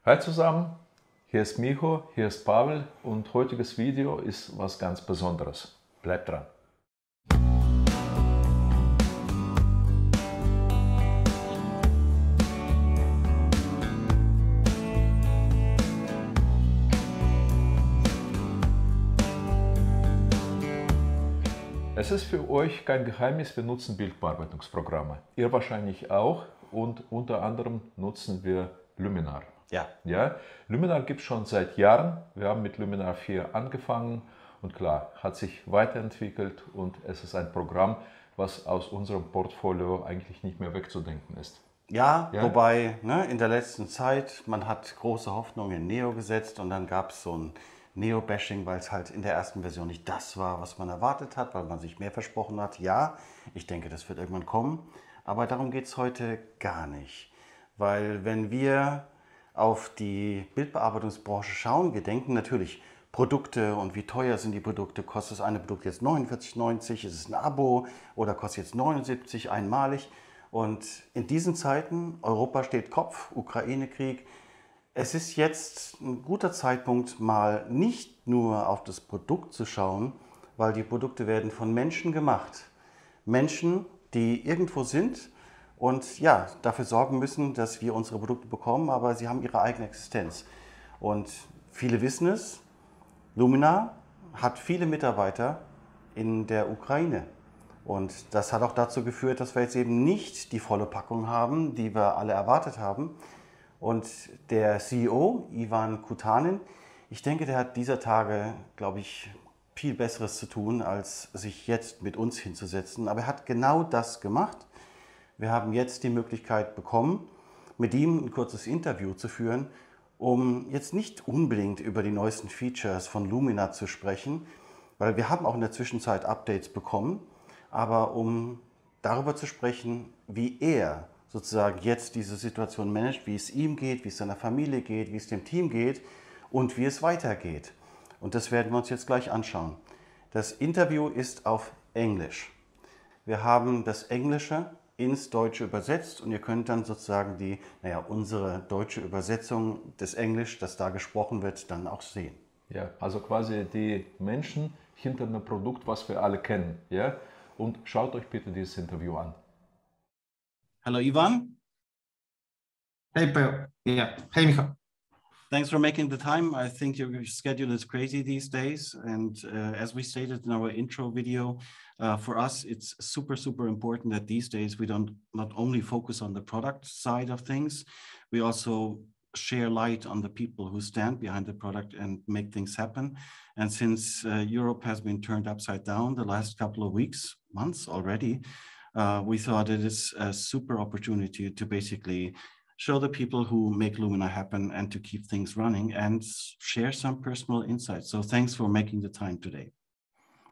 Hi zusammen, hier ist Micho, hier ist Pavel und heutiges Video ist was ganz Besonderes. Bleibt dran! Es ist für euch kein Geheimnis, wir nutzen Bildbearbeitungsprogramme. Ihr wahrscheinlich auch und unter anderem nutzen wir Luminar. Ja, Luminar gibt es schon seit Jahren. Wir haben mit Luminar 4 angefangen und klar, hat sich weiterentwickelt und es ist ein Programm, was aus unserem Portfolio eigentlich nicht mehr wegzudenken ist. Ja, wobei in der letzten Zeit, man hat große Hoffnung in Neo gesetzt und dann gab es so ein Neo-Bashing, weil es halt in der ersten Version nicht das war, was man erwartet hat, weil man sich mehr versprochen hat. Ja, ich denke, das wird irgendwann kommen, aber darum geht es heute gar nicht. Weil wenn wir auf die Bildbearbeitungsbranche schauen, wir denken natürlich Produkte und wie teuer sind die Produkte, kostet das eine Produkt jetzt 49,90, ist es ein Abo oder kostet jetzt 79 einmalig? Und in diesen Zeiten, Europa steht Kopf, Ukraine-Krieg, es ist jetzt ein guter Zeitpunkt, mal nicht nur auf das Produkt zu schauen, weil die Produkte werden von Menschen gemacht. Menschen, die irgendwo sind und ja, dafür sorgen müssen, dass wir unsere Produkte bekommen, aber sie haben ihre eigene Existenz. Und viele wissen es, Luminar hat viele Mitarbeiter in der Ukraine. Und das hat auch dazu geführt, dass wir jetzt eben nicht die volle Packung haben, die wir alle erwartet haben. Und der CEO, Kutanin, ich denke, der hat dieser Tage, glaube ich, viel Besseres zu tun, als sich jetzt mit uns hinzusetzen. Aber er hat genau das gemacht. Wir haben jetzt die Möglichkeit bekommen, mit ihm ein kurzes Interview zu führen, um jetzt nicht unbedingt über die neuesten Features von Luminar zu sprechen, weil wir haben auch in der Zwischenzeit Updates bekommen, aber um darüber zu sprechen, wie er sozusagen jetzt diese Situation managt, wie es ihm geht, wie es seiner Familie geht, wie es dem Team geht und wie es weitergeht. Und das werden wir uns jetzt gleich anschauen. Das Interview ist auf Englisch. Wir haben das Englische ins Deutsche übersetzt und ihr könnt dann sozusagen unsere deutsche Übersetzung des Englisch, das da gesprochen wird, dann auch sehen. Ja, also quasi die Menschen hinter einem Produkt, was wir alle kennen. Ja? Und schaut euch bitte dieses Interview an. Hello, Ivan. Hey, Paul. Yeah. Hey, Micho. Thanks for making the time. I think your schedule is crazy these days. And as we stated in our intro video, for us, it's super, super important that these days we don't not only focus on the product side of things, we also share light on the people who stand behind the product and make things happen. And since Europe has been turned upside down the last couple of weeks, months already, we thought it is a super opportunity to basically show the people who make Luminar happen and to keep things running and share some personal insights. So thanks for making the time today.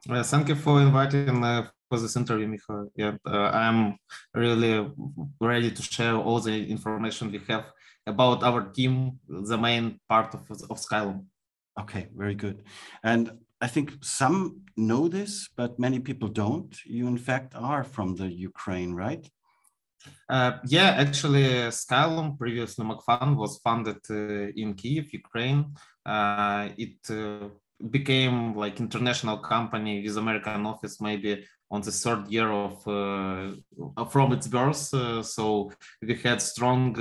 Thank you for inviting for this interview, Micho. Yeah, I'm really ready to share all the information we have about our team, the main part of Skylum. Okay, very good. And I think some know this, but many people don't. You, in fact, are from the Ukraine, right? Yeah, actually, Skylum, previously McFun, was founded in Kyiv, Ukraine. It became like international company with American office maybe on the third year of from its birth. So we had strong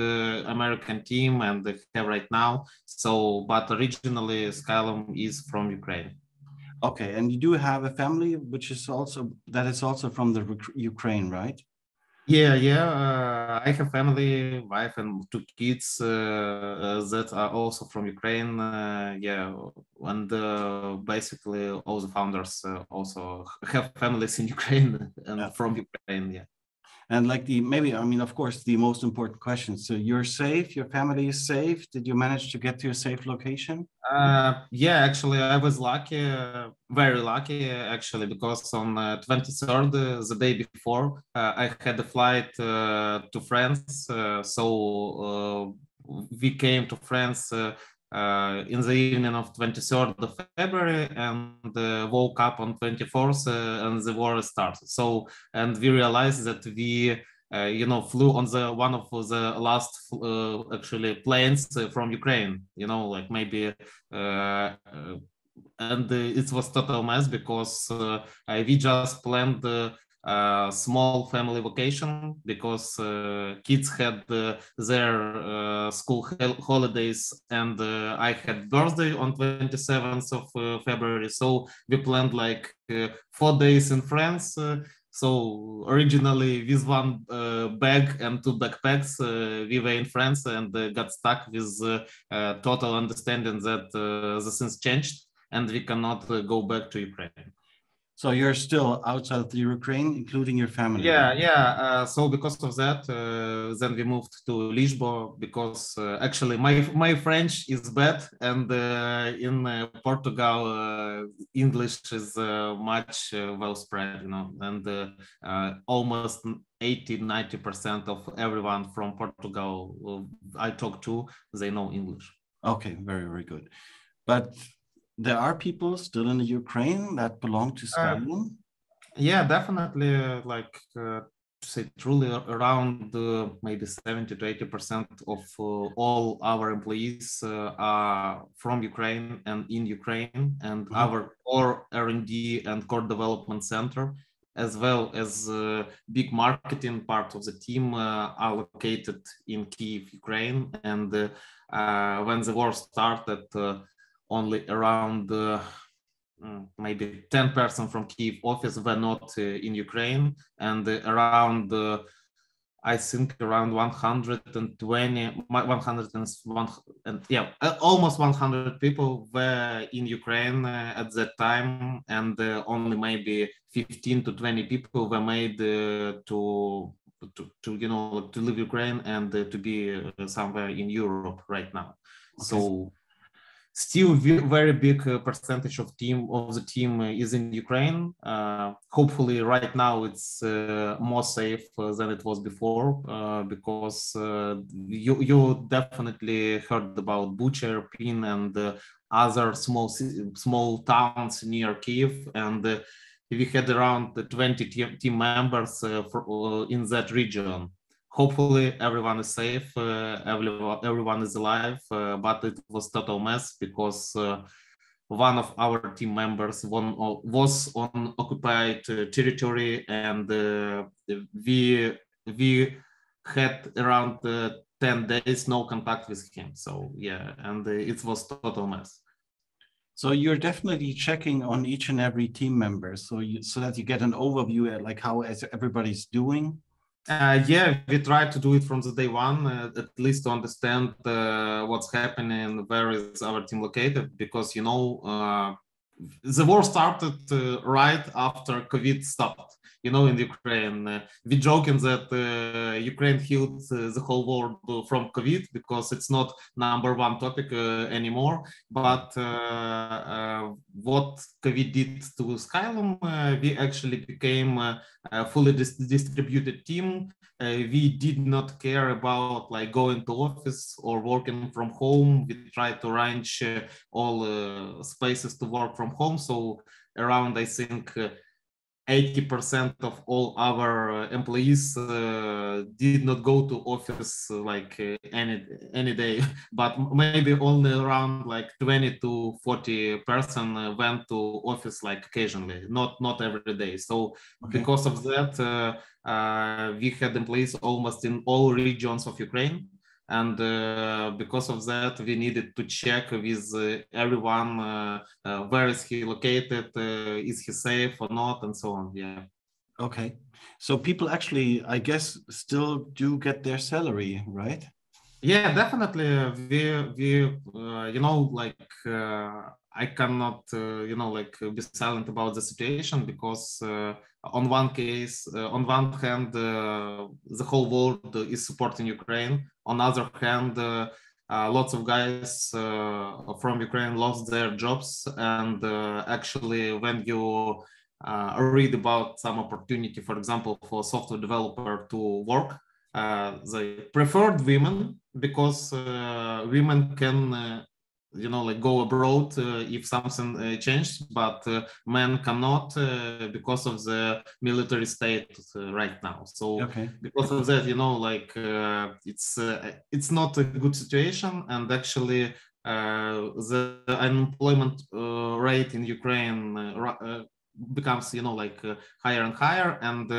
American team and they have right now. So, but originally Skylum is from Ukraine. Okay, and you do have a family which is also from the Ukraine, right? Yeah. I have family, wife, and two kids that are also from Ukraine. And basically all the founders also have families in Ukraine and from Ukraine. Yeah. And of course, the most important question. So you're safe, your family is safe. Did you manage to get to a safe location? Yeah, actually, I was lucky, very lucky, actually, because on 23rd, the day before, I had a flight to France. So we came to France in the evening of 23rd of February and woke up on 24th and the war started. So, and we realized that we flew on one of the last actually planes from Ukraine. Like maybe. And it was total mess because we just planned a small family vacation because kids had their school holidays, and I had birthday on 27th of February. So we planned like 4 days in France. So originally with one bag and 2 backpacks, we were in France and got stuck with total understanding that the things changed and we cannot go back to Ukraine. So you're still outside the Ukraine, including your family? Yeah. So because of that, then we moved to Lisbon because actually my French is bad, and in Portugal, English is much well spread, and almost 80-90% of everyone from Portugal I talk to, they know English. Okay, very, very good. But there are people still in the Ukraine that belong to Skylum? Yeah, definitely. To say truly, around maybe 70-80% of all our employees are from Ukraine and in Ukraine, and our core R&D and core development center, as well as big marketing part of the team, are located in Kyiv, Ukraine. And when the war started, only around maybe 10% from Kyiv office were not in Ukraine, and around I think around almost 100 people were in Ukraine at that time, and only maybe 15-20 people were made to leave Ukraine and to be somewhere in Europe right now. Okay. So still very big percentage of the team is in Ukraine. Hopefully right now it's more safe than it was before, because you definitely heard about Bucha, Irpin, and other small towns near Kyiv, and we had around 20 team members in that region. Hopefully everyone is safe, everyone is alive, but it was total mess because one of our team members was on occupied territory, and we had around 10 days no contact with him. So yeah, and it was total mess. So you're definitely checking on each and every team member, so that you get an overview at like how everybody's doing. Yeah, we try to do it from the day one, at least to understand what's happening, where is our team located, because the war started right after COVID stopped. In Ukraine, we joking that Ukraine healed the whole world from COVID because it's not #1 topic anymore. But what COVID did to Skylum, we actually became a fully distributed team. We did not care about like going to office or working from home. We tried to arrange all spaces to work from home. So around, I think, 80% of all our employees did not go to office like any day, but maybe only around like 20-40% went to office like occasionally, not every day. So because of that, we had employees almost in all regions of Ukraine. And because of that, we needed to check with everyone where is he located, is he safe or not, and so on. Yeah. Okay. So people actually, I guess, still do get their salary, right? Yeah, definitely. We I cannot, be silent about the situation because on one hand, the whole world is supporting Ukraine. On the other hand, lots of guys from Ukraine lost their jobs, and actually, when you read about some opportunity, for example, for a software developer to work, they preferred women because women can like go abroad if something changed, but men cannot because of the military state right now. So because of that, like it's not a good situation, and actually the unemployment rate in Ukraine becomes like higher and higher, and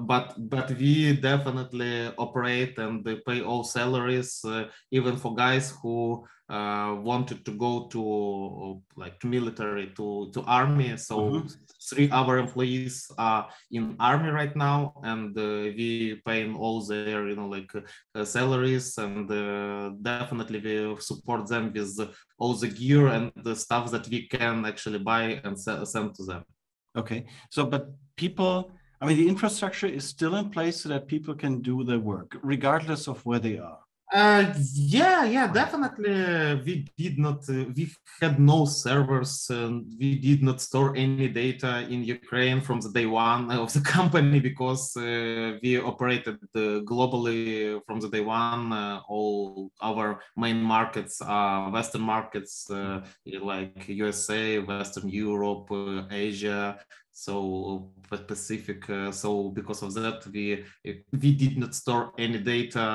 but we definitely operate and pay all salaries, even for guys who wanted to go to like to military, to army. So 3 our employees are in army right now, and we paying all their like salaries, and definitely we support them with all the gear and the stuff that we can actually buy and send to them. Okay, so but people, I mean, the infrastructure is still in place so that people can do their work regardless of where they are. Yeah, definitely. We had no servers, and we did not store any data in Ukraine from the day one of the company, because we operated globally from the day one. All our main markets are Western markets, like USA, Western Europe, Asia, so Pacific. So because of that, we did not store any data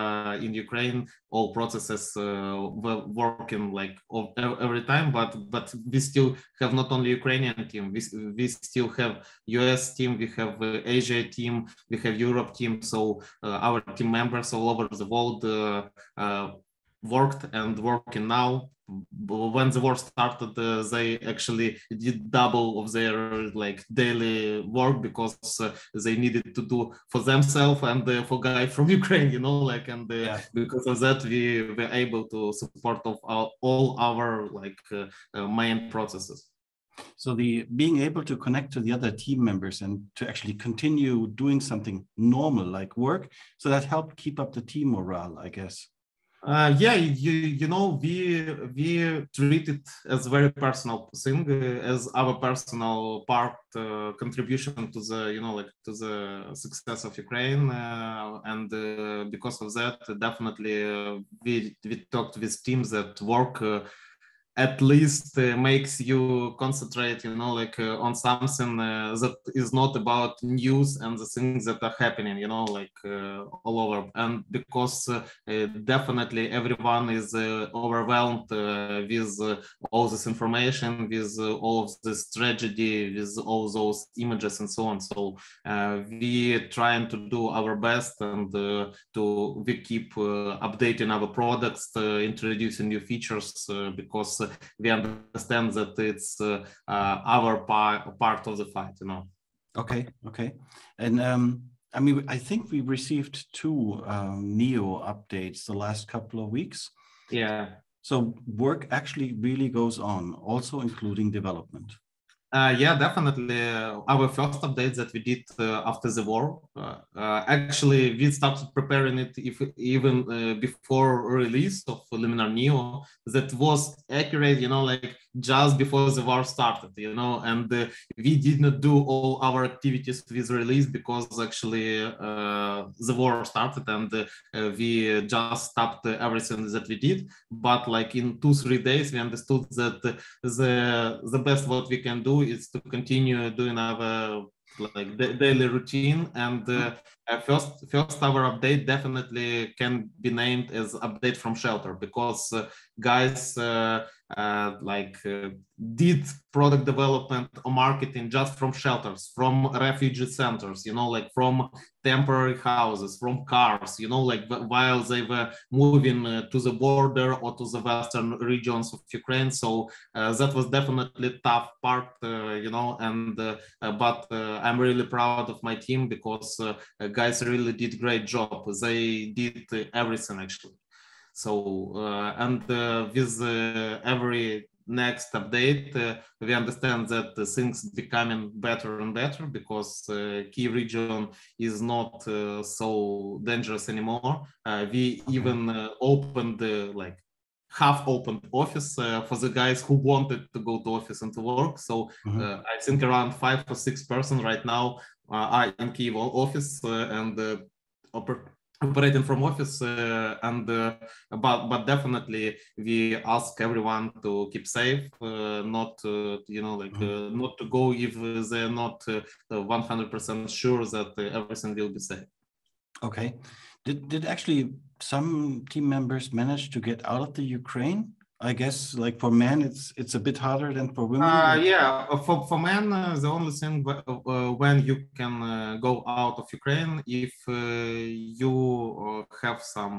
in Ukraine. All processes were working like every time, but we still have not only Ukrainian team, we still have US team, we have Asia team, we have Europe team. So our team members all over the world worked and working now. When the war started, they actually did double of their like daily work, because they needed to do for themselves and for guys from Ukraine, and because of that we were able to support of all our like main processes. So the being able to connect to the other team members and to actually continue doing something normal like work, so that helped keep up the team morale, I guess. We treat it as very personal thing, as our personal part, contribution to the to the success of Ukraine, and because of that, definitely we talked with teams that work. At least makes you concentrate, on something that is not about news and the things that are happening, all over. And because definitely everyone is overwhelmed with all this information, with all of this tragedy, with all those images and so on. So we trying to do our best, and we keep updating our products, introducing new features, because we understand that it's our part of the fight, Okay. And I mean, I think we received 2 Neo updates the last couple of weeks. Yeah. So work actually really goes on, also including development. Yeah, definitely. Our first update that we did after the war, actually we started preparing it even before release of Luminar Neo. That was accurate, like just before the war started, and we did not do all our activities with release, because actually the war started, and we just stopped everything that we did. But like in 2-3 days, we understood that the best what we can do is to continue doing our like daily routine, and first our update definitely can be named as update from shelter, because guys did product development or marketing just from shelters, from refugee centers, like from temporary houses, from cars, while they were moving to the border or to the western regions of Ukraine. So that was definitely tough part, and but I'm really proud of my team, because guys really did great job. They did everything actually. So and with every next update, we understand that things becoming better and better, because Kyiv region is not so dangerous anymore. We even opened like half-opened office for the guys who wanted to go to office and to work. So I think around 5 or 6 persons right now are in Kyiv office and operating from office, but definitely we ask everyone to keep safe, not not to go if they're not 100% sure that everything will be safe. Okay. Did actually some team members manage to get out of the Ukraine? I guess, like for men, it's a bit harder than for women. For men, the only thing when you can go out of Ukraine if you have some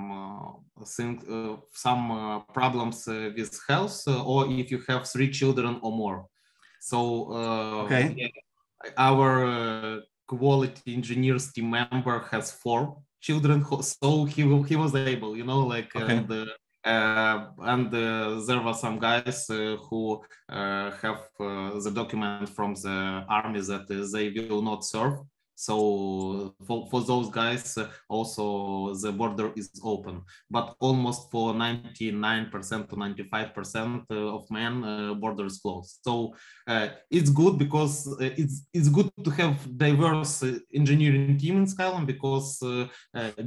problems with health, or if you have 3 children or more. So our quality engineers team member has 4 children, so he was able, and there were some guys who have the document from the army that they will not serve. So for those guys, also the border is open, but almost for 99% to 95% of men, border is closed. So it's good because it's good to have diverse engineering team in Skylum, because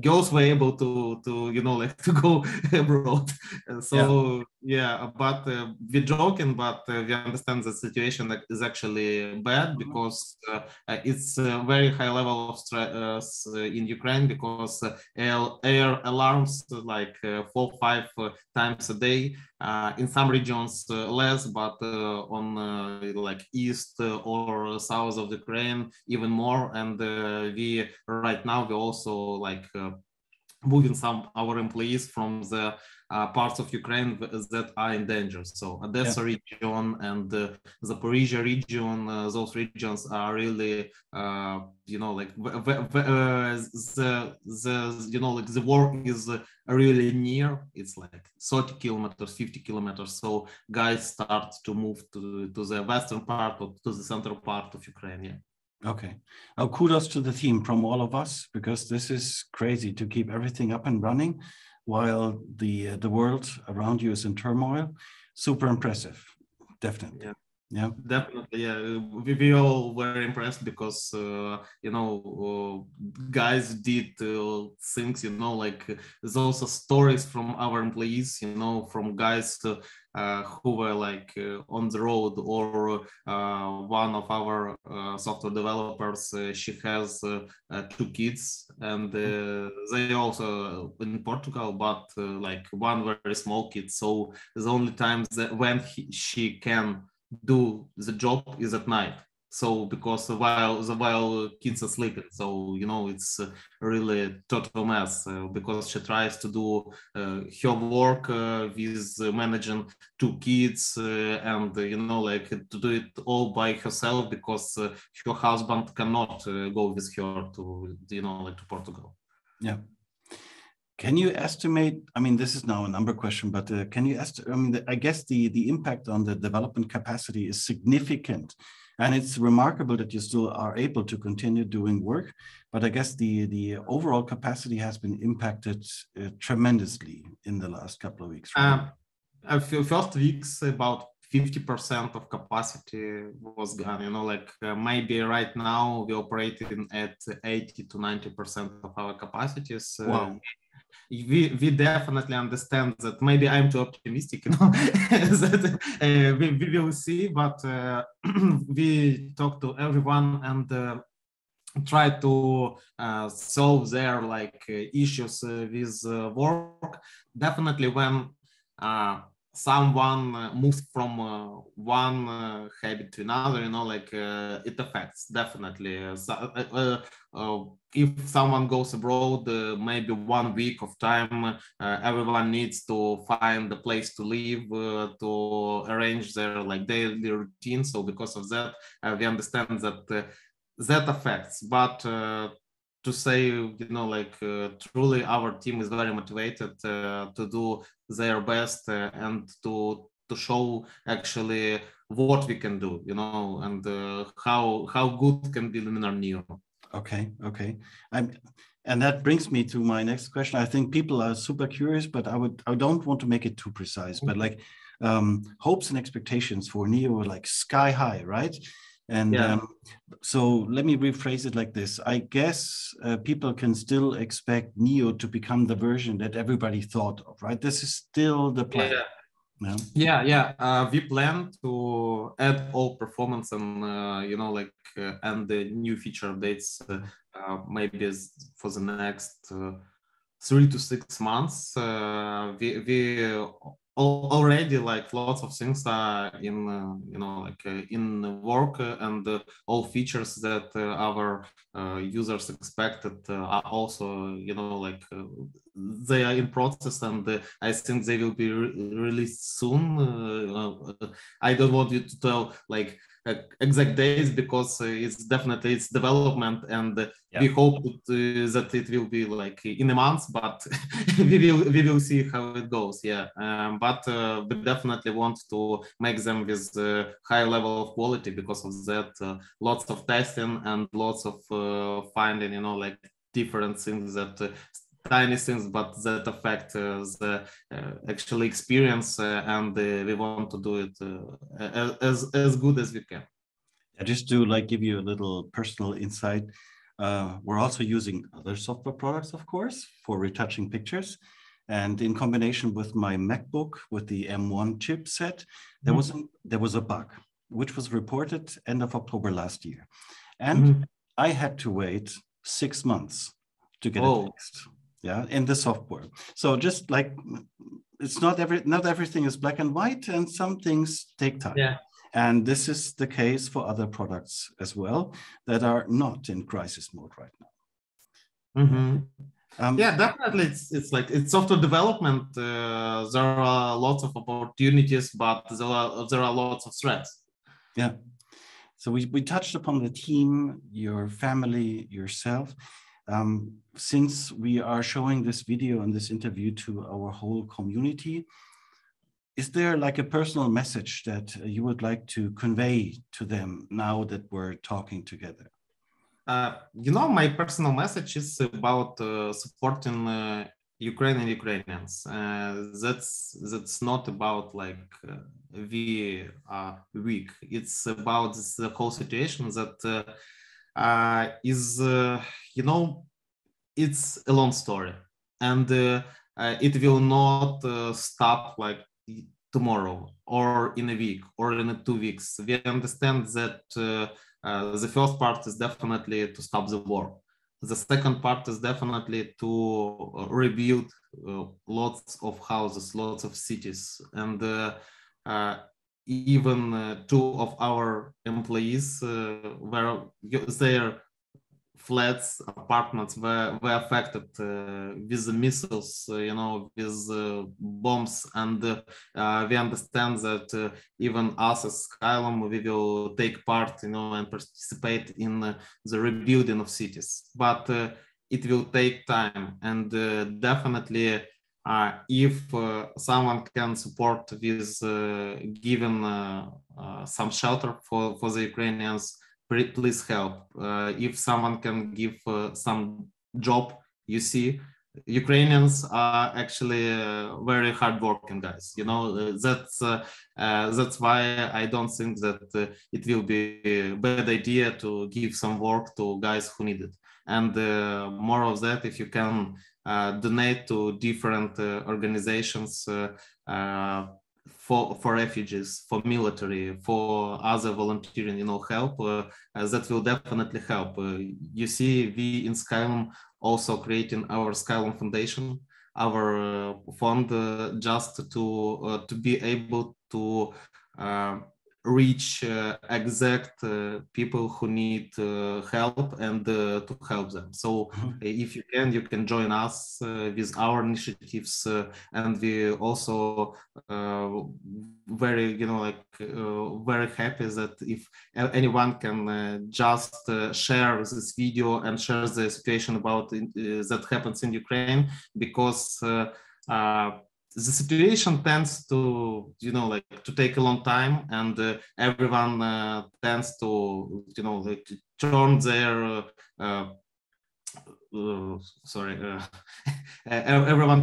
girls were able to to go abroad. So but we're joking, but we understand the situation is actually bad, because it's very high level of stress in Ukraine, because air alarms like 4-5 times a day. In some regions less, but on like east or south of Ukraine even more. And we right now we also like moving some our employees from the parts of Ukraine that are in danger. So Odessa region and the Zaporizhia region, those regions are really, the war is really near. It's like 30 kilometers, 50 kilometers. So guys start to move to the western part or to the central part of Ukraine. Yeah. Okay. Now, kudos to the team from all of us, because this is crazy to keep everything up and running while the world around you is in turmoil. Super impressive. Definitely. Yeah. Definitely. Yeah. We all were impressed because, guys did things, like those are stories from our employees, from guys who were like on the road, or one of our software developers, she has 2 kids, and they also in Portugal, but like one very small kid. So the only times that when she can do the job is at night. So because while kids are sleeping, so it's really total mess, because she tries to do her work with managing 2 kids, and to do it all by herself, because her husband cannot go with her to to Portugal. Yeah. Can you estimate, I mean, this is now a number question, but can you estimate, I mean, I guess the impact on the development capacity is significant, and it's remarkable that you still are able to continue doing work, but I guess the overall capacity has been impacted tremendously in the last couple of weeks. Right? First weeks, about 50% of capacity was gone, maybe right now we're operating at 80 to 90% of our capacities. Wow. We definitely understand that maybe I'm too optimistic, that we will see, but we talk to everyone and try to solve their issues with work. Definitely when someone moves from one habit to another, it affects definitely. If someone goes abroad, maybe 1 week of time, everyone needs to find a place to live, to arrange their daily routine. So because of that, we understand that that affects. But to say, truly our team is very motivated to do their best and to show actually what we can do, and how good can be Luminar Neo. Okay. And that brings me to my next question. I think people are super curious, but I don't want to make it too precise, but hopes and expectations for Neo are sky high, right? And so let me rephrase it like this. I guess people can still expect Neo to become the version that everybody thought of, right? This is still the plan. We plan to add all performance and and the new feature updates maybe for the next 3 to 6 months. We already like lots of things are in in work, and all features that our users expected are also they are in process, and I think they will be released soon. I don't want you to tell like exact days because it's development, and we hope that it will be like in a month, but we will see how it goes. But we definitely want to make them with high level of quality. Because of that, lots of testing and lots of finding different things that tiny things, but that affect the actual experience, and we want to do it as good as we can. Just to give you a little personal insight, we're also using other software products, of course, for retouching pictures. And in combination with my MacBook with the M1 chipset, there was a bug, which was reported end of October last year. And I had to wait 6 months to get it fixed. In the software. So just like it's not everything is black and white, and some things take time. And this is the case for other products as well that are not in crisis mode right now. Definitely. It's software development. There are lots of opportunities, but there are lots of threats. So we touched upon the team, your family, yourself. Since we are showing this video and this interview to our whole community, is there like a personal message that you would like to convey to them now that we're talking together? My personal message is about supporting Ukraine and Ukrainians. That's not about we are weak. It's about the whole situation that is, it's a long story, and it will not stop tomorrow or in a week or in 2 weeks. We understand that the first part is definitely to stop the war. The second part is definitely to rebuild lots of houses, lots of cities, and even 2 of our employees were their flats, apartments were affected with the missiles, with bombs, and we understand that even us as Skylum, we will take part, and participate in the rebuilding of cities. But it will take time, and definitely if someone can support with giving some shelter for the Ukrainians, please help. If someone can give some job, Ukrainians are actually very hardworking guys. That's why I don't think that it will be a bad idea to give some work to guys who need it. And more of that, if you can donate to different organizations for refugees, for military, for other volunteering, help, that will definitely help. We in Skylum also creating our Skylum Foundation, our fund, just to be able to reach exact people who need help, and to help them. So if you can join us with our initiatives, and we also very very happy that if anyone can just share this video and share the situation about that happens in Ukraine, because the situation tends to to take a long time, and everyone tends to turn their everyone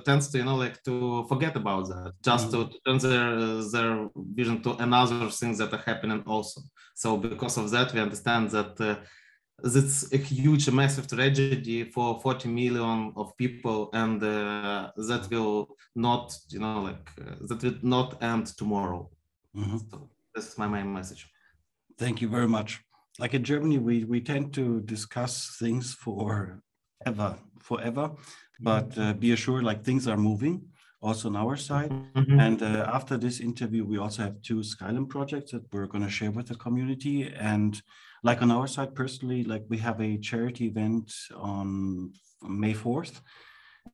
tends to, like to forget about that, just to turn their vision to another things that are happening also. So because of that, we understand that that's a huge, massive tragedy for 40 million of people, and that will not, that will not end tomorrow. So that's my main message. Thank you very much. Like in Germany, we tend to discuss things forever, but be assured, like things are moving also on our side. And after this interview, we also have 2 Skylum projects that we're going to share with the community. And like on our side personally, like we have a charity event on May 4th.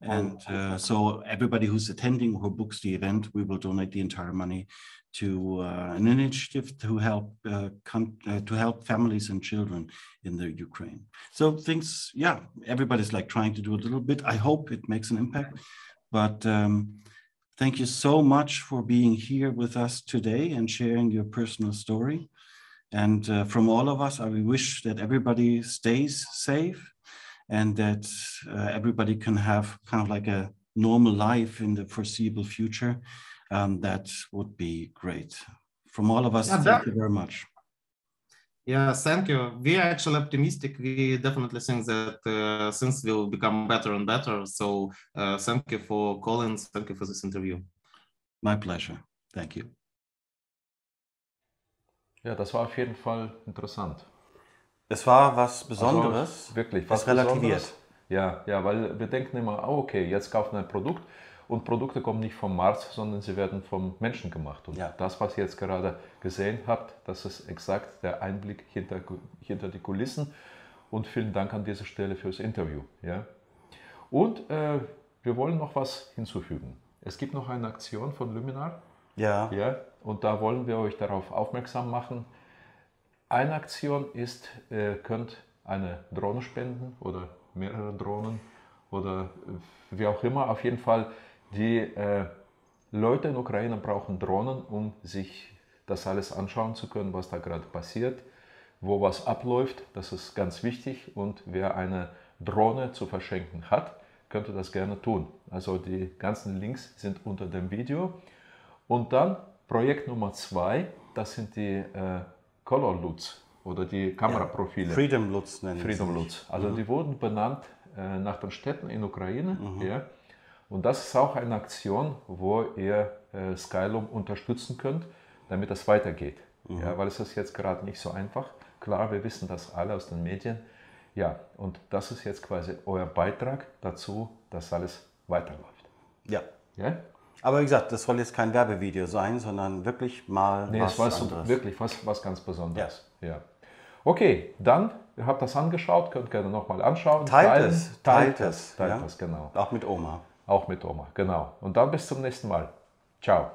And so everybody who's attending or who books the event, we will donate the entire money to an initiative to help families and children in the Ukraine. So things, yeah, everybody's like trying to do a little bit. I hope it makes an impact. But thank you so much for being here with us today and sharing your personal story. And from all of us, I wish that everybody stays safe and that everybody can have kind of like a normal life in the foreseeable future. That would be great. From all of us, thank you very much. Yeah, thank you. We are actually optimistic. We definitely think that things will become better and better. So thank you for calling. Thank you for this interview. My pleasure. Thank you. Ja, das war auf jeden Fall interessant. Es war was Besonderes. Also, wirklich, was relativiert. Ja, weil wir denken immer, oh, okay, jetzt kaufen wir ein Produkt und Produkte kommen nicht vom Mars, sondern sie werden vom Menschen gemacht. Und das, was ihr jetzt gerade gesehen habt, das ist exakt der Einblick hinter die Kulissen. Und vielen Dank an dieser Stelle fürs Interview. Ja. Und wir wollen noch was hinzufügen. Es gibt noch eine Aktion von Luminar. Ja. Und da wollen wir euch darauf aufmerksam machen. Eine Aktion ist, ihr könnt eine Drohne spenden oder mehrere Drohnen oder wie auch immer. Auf jeden Fall, die Leute in der Ukraine brauchen Drohnen, um sich das alles anschauen zu können, was da gerade passiert, wo was abläuft. Das ist ganz wichtig. Und wer eine Drohne zu verschenken hat, könnte das gerne tun. Also die ganzen Links sind unter dem Video. Und dann Projekt Nummer 2, das sind die Color LUTs oder die Kameraprofile. Freedom LUTs nennen Freedom LUTs. Also die wurden benannt nach den Städten in Ukraine. Ja. Und das ist auch eine Aktion, wo ihr Skylum unterstützen könnt, damit das weitergeht. Ja, weil es ist jetzt gerade nicht so einfach. Klar, wir wissen das alle aus den Medien. Ja, und das ist jetzt quasi euer Beitrag dazu, dass alles weiterläuft. Ja. Aber wie gesagt, das soll jetzt kein Werbevideo sein, sondern wirklich mal was anderes. Wirklich was ganz Besonderes. Ja. Okay, dann, ihr habt das angeschaut, könnt gerne nochmal anschauen. Teilt es, genau. Auch mit Oma. Auch mit Oma, genau. Und dann bis zum nächsten Mal. Ciao.